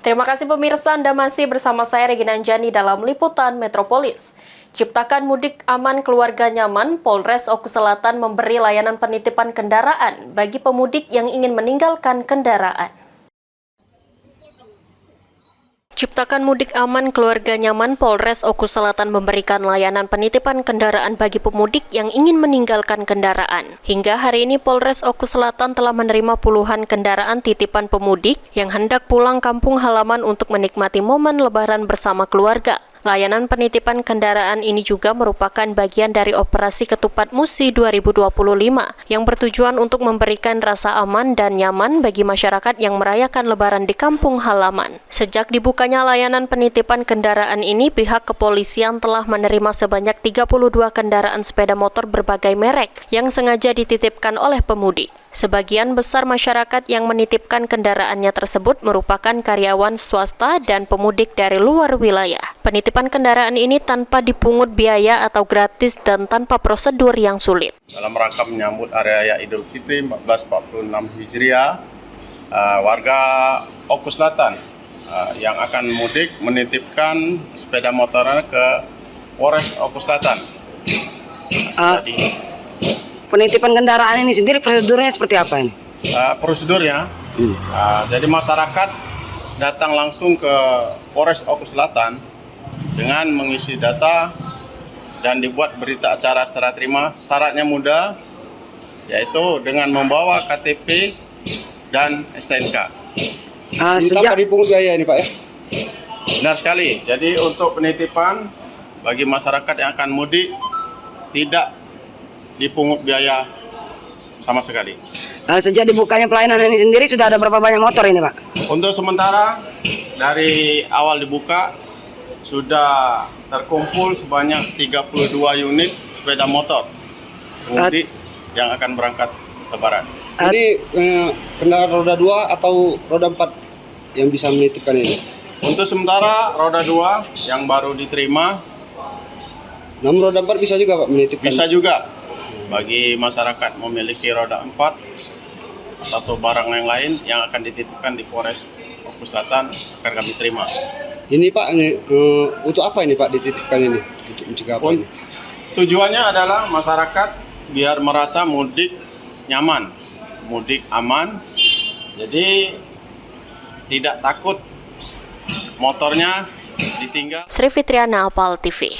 Terima kasih pemirsa, Anda masih bersama saya Regina Anjani dalam Liputan Metropolis. Ciptakan mudik aman, keluarga nyaman, Polres Oku Selatan memberi layanan penitipan kendaraan bagi pemudik yang ingin meninggalkan kendaraan. Ciptakan mudik aman, keluarga nyaman, Polres Oku Selatan memberikan layanan penitipan kendaraan bagi pemudik yang ingin meninggalkan kendaraan. Hingga hari ini Polres Oku Selatan telah menerima puluhan kendaraan titipan pemudik yang hendak pulang kampung halaman untuk menikmati momen Lebaran bersama keluarga. Layanan penitipan kendaraan ini juga merupakan bagian dari operasi Ketupat Musi 2025 yang bertujuan untuk memberikan rasa aman dan nyaman bagi masyarakat yang merayakan Lebaran di kampung halaman. Sejak dibukanya layanan penitipan kendaraan ini, pihak kepolisian telah menerima sebanyak 32 kendaraan sepeda motor berbagai merek yang sengaja dititipkan oleh pemudik. Sebagian besar masyarakat yang menitipkan kendaraannya tersebut merupakan karyawan swasta dan pemudik dari luar wilayah. Penitipan kendaraan ini tanpa dipungut biaya atau gratis dan tanpa prosedur yang sulit. Dalam rangka menyambut Hari Raya Idul Fitri 1446 Hijriah, warga Oku Selatan yang akan mudik menitipkan sepeda motornya ke Polres Oku Selatan. Penitipan kendaraan ini sendiri prosedurnya seperti apa ini? Prosedurnya, jadi masyarakat datang langsung ke Polres Oku Selatan dengan mengisi data dan dibuat berita acara serah terima. Syaratnya mudah, yaitu dengan membawa KTP dan STNK. Tanpa dipungut biaya ini Pak ya? Benar sekali. Jadi untuk penitipan bagi masyarakat yang akan mudik tidak dipungut biaya sama sekali. Sejak dibukanya pelayanan ini sendiri sudah ada berapa banyak motor ini Pak? Untuk sementara dari awal dibuka sudah terkumpul sebanyak 32 unit sepeda motor pemudik yang akan berangkat Lebaran. Ini kendaraan roda 2 atau roda 4 yang bisa menitipkan ini? Untuk sementara roda 2 yang baru diterima. Namun roda 4 bisa juga Pak menitipkan? Bisa juga. Bagi masyarakat memiliki roda 4 atau barang yang lain yang akan dititipkan di Polres Oku Selatan akan kami terima. Ini Pak, untuk apa ini Pak dititipkan ini? Untuk mencegah apa ini? Tujuannya adalah masyarakat biar merasa mudik nyaman, mudik aman, jadi tidak takut motornya ditinggal. Sri Fitriana, Apal TV.